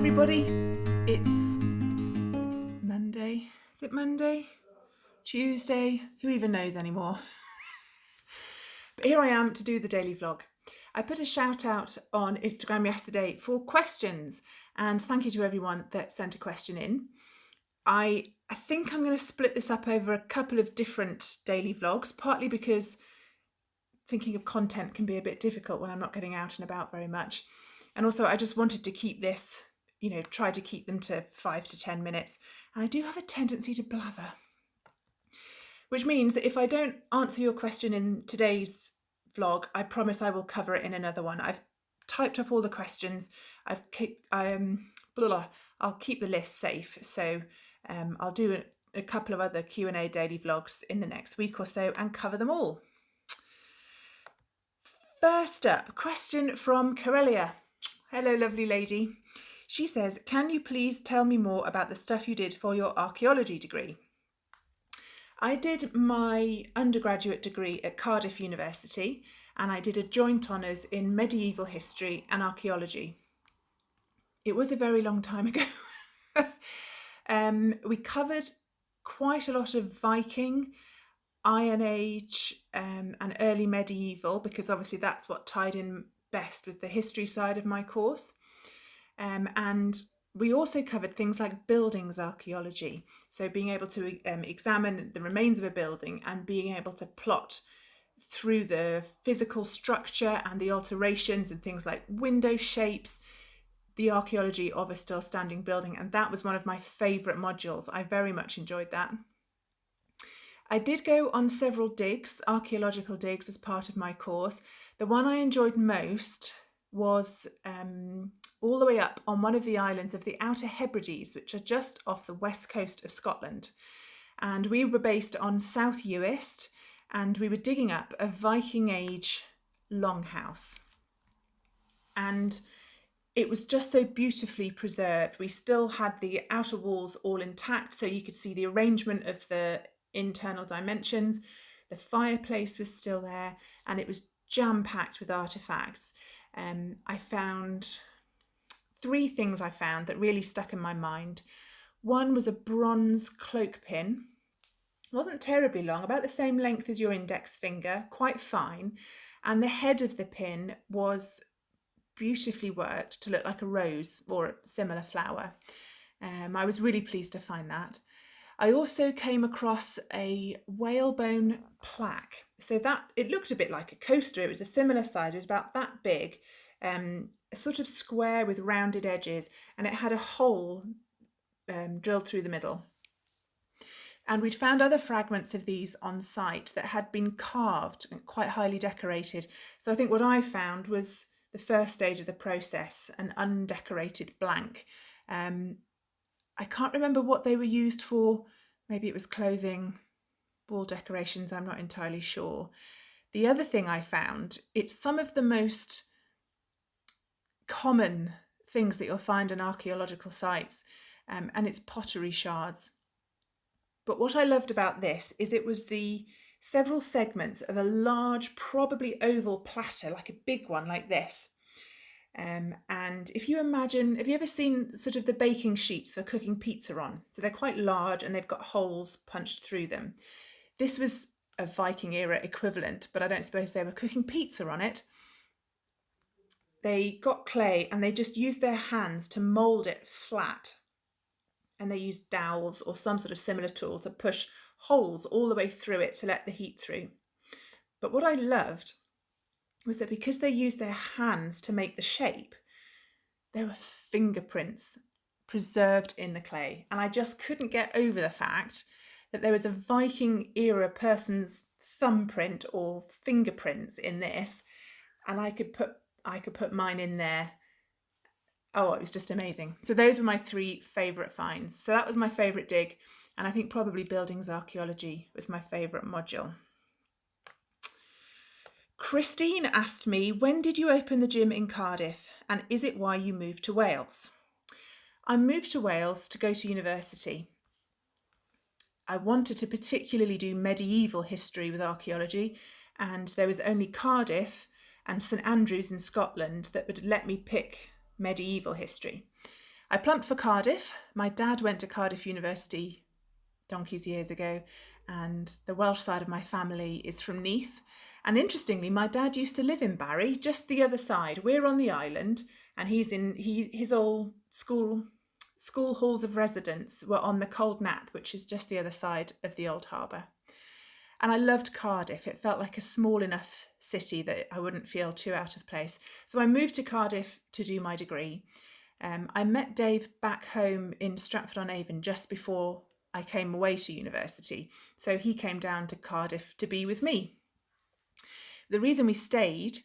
everybody. It's Monday. Is it Monday? Tuesday? Who even knows anymore? But here I am to do the daily vlog. I put a shout out on Instagram yesterday for questions, and thank you to everyone that sent a question in. I think I'm going to split this up over a couple of different daily vlogs, partly because thinking of content can be a bit difficult when I'm not getting out and about very much. And also I just wanted to keep this, try to keep them to 5 to 10 minutes. And I do have a tendency to blather, which means that if I don't answer your question in today's vlog, I promise I will cover it in another one. I've typed up all the questions. I'll keep the list safe. So I'll do a couple of other Q&A daily vlogs in the next week or so and cover them all. First up, question from Corelia. Hello, lovely lady. She says, can you please tell me more about the stuff you did for your archaeology degree? I did my undergraduate degree at Cardiff University, and I did a joint honours in medieval history and archaeology. It was a very long time ago. We covered quite a lot of Viking, Iron Age and early medieval, because obviously that's what tied in best with the history side of my course. And we also covered things like buildings archaeology, so being able to examine the remains of a building and being able to plot through the physical structure and the alterations and things like window shapes, the archaeology of a still standing building. And that was one of my favourite modules. I very much enjoyed that. I did go on several digs, archaeological digs, as part of my course. The one I enjoyed most was all the way up on one of the islands of the Outer Hebrides, which are just off the west coast of Scotland. And we were based on South Uist, and we were digging up a Viking Age longhouse. And it was just so beautifully preserved. We still had the outer walls all intact, so you could see the arrangement of the internal dimensions. The fireplace was still there, and it was jam-packed with artifacts. I found 3 things that really stuck in my mind. One was a bronze cloak pin. It wasn't terribly long, about the same length as your index finger, quite fine, and the head of the pin was beautifully worked to look like a rose or a similar flower. I was really pleased to find that. I also came across a whalebone plaque. So that, it looked a bit like a coaster. It was a similar size. It was about that big, a sort of square with rounded edges, and it had a hole drilled through the middle. And we'd found other fragments of these on site that had been carved and quite highly decorated. So I think what I found was the first stage of the process, an undecorated blank. I can't remember what they were used for. Maybe it was clothing, wall decorations, I'm not entirely sure. The other thing I found, it's some of the most common things that you'll find in archaeological sites, and it's pottery shards. But what I loved about this is it was the several segments of a large, probably oval platter, like a big one like this. And if you imagine, have you ever seen sort of the baking sheets for cooking pizza on? So they're quite large and they've got holes punched through them. This was a Viking era equivalent, but I don't suppose they were cooking pizza on it. They got clay and they just used their hands to mould it flat. And they used dowels or some sort of similar tool to push holes all the way through it to let the heat through. But what I loved was that because they used their hands to make the shape, there were fingerprints preserved in the clay. And I just couldn't get over the fact that there was a Viking era person's thumbprint or fingerprints in this, and I could put mine in there. Oh, it was just amazing. So those were my 3 favourite finds. So that was my favourite dig, and I think probably buildings archaeology was my favourite module. Christine asked me, when did you open the gym in Cardiff, and is it why you moved to Wales? I moved to Wales to go to university. I wanted to particularly do medieval history with archaeology, and there was only Cardiff and St Andrews in Scotland that would let me pick medieval history. I plumped for Cardiff. My dad went to Cardiff University donkeys years ago, and the Welsh side of my family is from Neath. And interestingly, my dad used to live in Barry, just the other side. We're on the island, and his old school halls of residence were on the Cold Nap, which is just the other side of the old harbour. And I loved Cardiff. It felt like a small enough city that I wouldn't feel too out of place. So I moved to Cardiff to do my degree. I met Dave back home in Stratford-on-Avon just before I came away to university. So he came down to Cardiff to be with me. The reason we stayed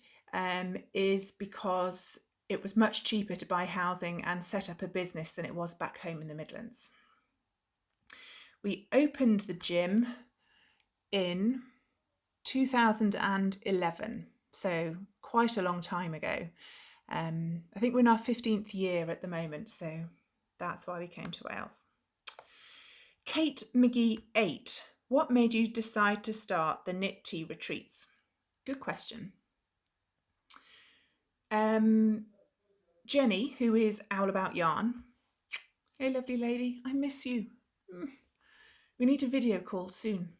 is because it was much cheaper to buy housing and set up a business than it was back home in the Midlands. We opened the gym in 2011, so quite a long time ago. I think we're in our 15th year at the moment, so that's why we came to Wales. Kate McGee 8, what made you decide to start the knit tea retreats? Good question. Jenny, who is Owl About Yarn. Hey, lovely lady, I miss you. We need a video call soon.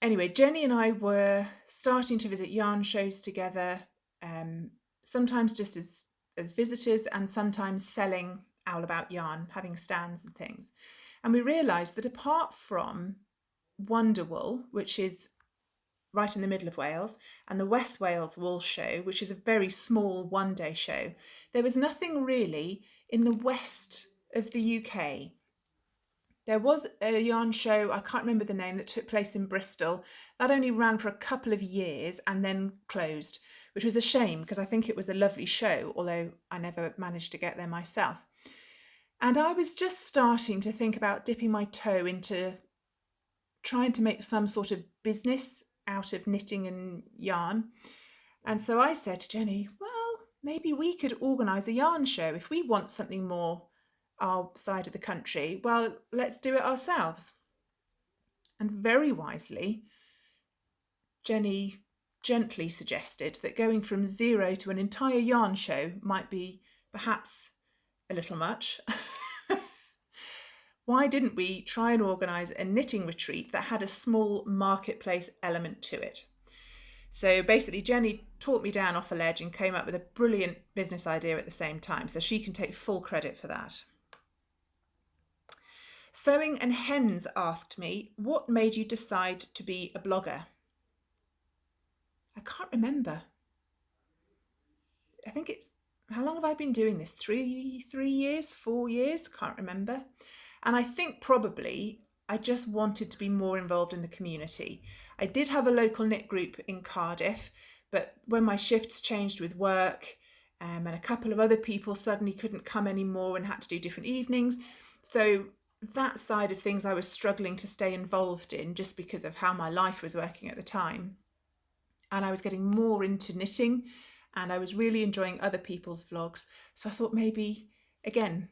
Anyway, Jenny and I were starting to visit yarn shows together, sometimes just as visitors and sometimes selling Owl About Yarn, having stands and things. And we realised that apart from Wonderwool, which is right in the middle of Wales, and the West Wales Wool Show, which is a very small one-day show, there was nothing really in the west of the UK. There was a yarn show, I can't remember the name, that took place in Bristol. That only ran for a couple of years and then closed, which was a shame because I think it was a lovely show, although I never managed to get there myself. And I was just starting to think about dipping my toe into trying to make some sort of business out of knitting and yarn. And so I said to Jenny, well, maybe we could organise a yarn show if we want something more our side of the country. Well, let's do it ourselves. And very wisely, Jenny gently suggested that going from zero to an entire yarn show might be perhaps a little much. Why didn't we try and organise a knitting retreat that had a small marketplace element to it? So basically, Jenny taught me down off a ledge and came up with a brilliant business idea at the same time, so she can take full credit for that. Sewing and Hens asked me, what made you decide to be a blogger? I can't remember. I think it's, how long have I been doing this? 3 years, 4 years? Can't remember. And I think probably I just wanted to be more involved in the community. I did have a local knit group in Cardiff, but when my shifts changed with work and a couple of other people suddenly couldn't come anymore and had to do different evenings. So that side of things I was struggling to stay involved in just because of how my life was working at the time. And I was getting more into knitting and I was really enjoying other people's vlogs. So I thought maybe, again,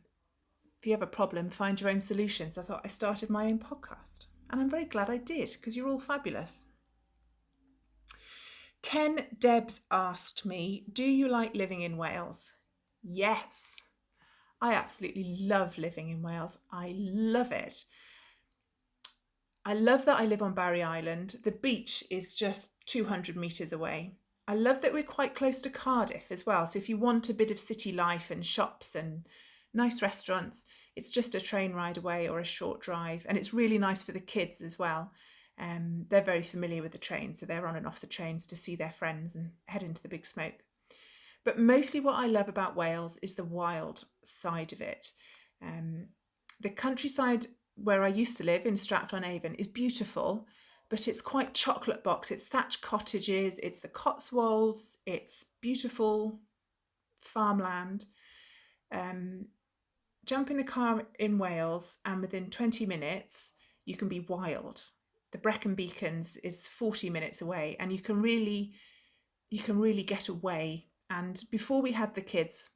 if you have a problem, find your own solutions. I thought I started my own podcast and I'm very glad I did because you're all fabulous. Ken Debs asked me, do you like living in Wales? Yes, I absolutely love living in Wales. I love it. I love that I live on Barry Island. The beach is just 200 metres away. I love that we're quite close to Cardiff as well. So if you want a bit of city life and shops and nice restaurants, it's just a train ride away or a short drive. And it's really nice for the kids as well. They're very familiar with the train, so they're on and off the trains to see their friends and head into the big smoke. But mostly what I love about Wales is the wild side of it. The countryside where I used to live in Stratford-on-Avon is beautiful, but it's quite chocolate box. It's thatched cottages, it's the Cotswolds, it's beautiful farmland. Jump in the car in Wales and within 20 minutes you can be wild. The Brecon Beacons is 40 minutes away and you can really get away. And before we had the kids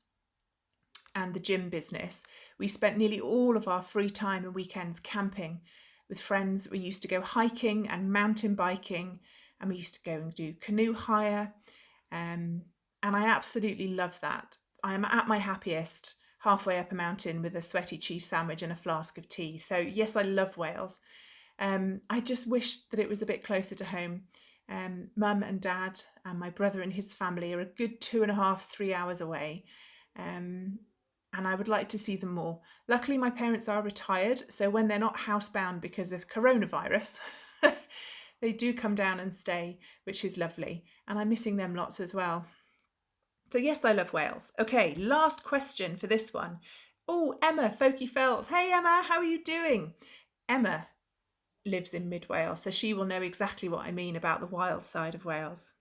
and the gym business, we spent nearly all of our free time and weekends camping with friends. We used to go hiking and mountain biking and we used to go and do canoe hire. And I absolutely love that. I am at my happiest halfway up a mountain with a sweaty cheese sandwich and a flask of tea. So yes, I love Wales. I just wish that it was a bit closer to home. Mum and Dad and my brother and his family are a good 2.5, 3 hours away. And I would like to see them more. Luckily, my parents are retired, so when they're not housebound because of coronavirus, they do come down and stay, which is lovely. And I'm missing them lots as well. So yes, I love Wales. Okay, last question for this one. Oh, Emma, Folky Felts. Hey, Emma, how are you doing? Emma lives in mid Wales, so she will know exactly what I mean about the wild side of Wales.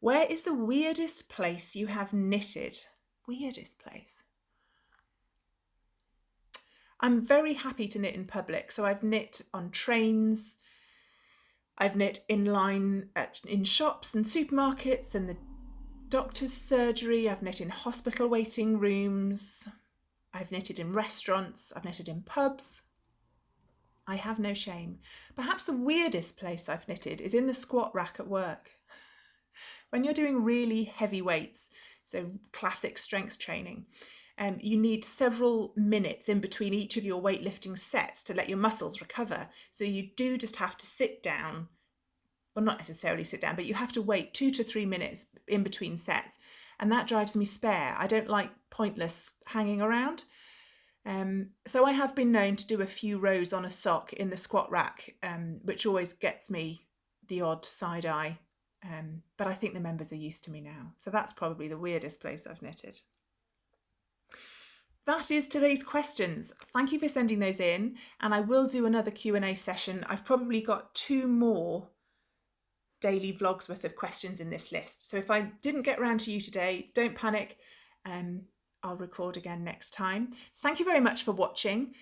Where is the weirdest place you have knitted? Weirdest place? I'm very happy to knit in public. So I've knit on trains, I've knit in line in shops and supermarkets and the doctor's surgery, I've knit in hospital waiting rooms, I've knitted in restaurants, I've knitted in pubs. I have no shame. Perhaps the weirdest place I've knitted is in the squat rack at work. When you're doing really heavy weights, so classic strength training, you need several minutes in between each of your weightlifting sets to let your muscles recover. So you do just have to sit down, well, not necessarily sit down, but you have to wait 2 to 3 minutes in between sets. And that drives me spare. I don't like pointless hanging around. So I have been known to do a few rows on a sock in the squat rack, which always gets me the odd side eye. But I think the members are used to me now. So that's probably the weirdest place I've knitted. That is today's questions. Thank you for sending those in, and I will do another Q&A session. I've probably got 2 more daily vlogs worth of questions in this list. So if I didn't get around to you today, don't panic. I'll record again next time. Thank you very much for watching.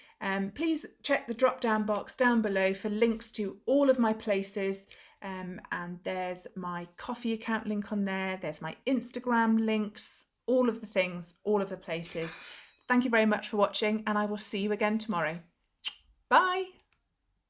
Please check the drop down box down below for links to all of my places. And there's my coffee account link on there. There's my Instagram links, all of the things, all of the places. Thank you very much for watching, and I will see you again tomorrow. Bye.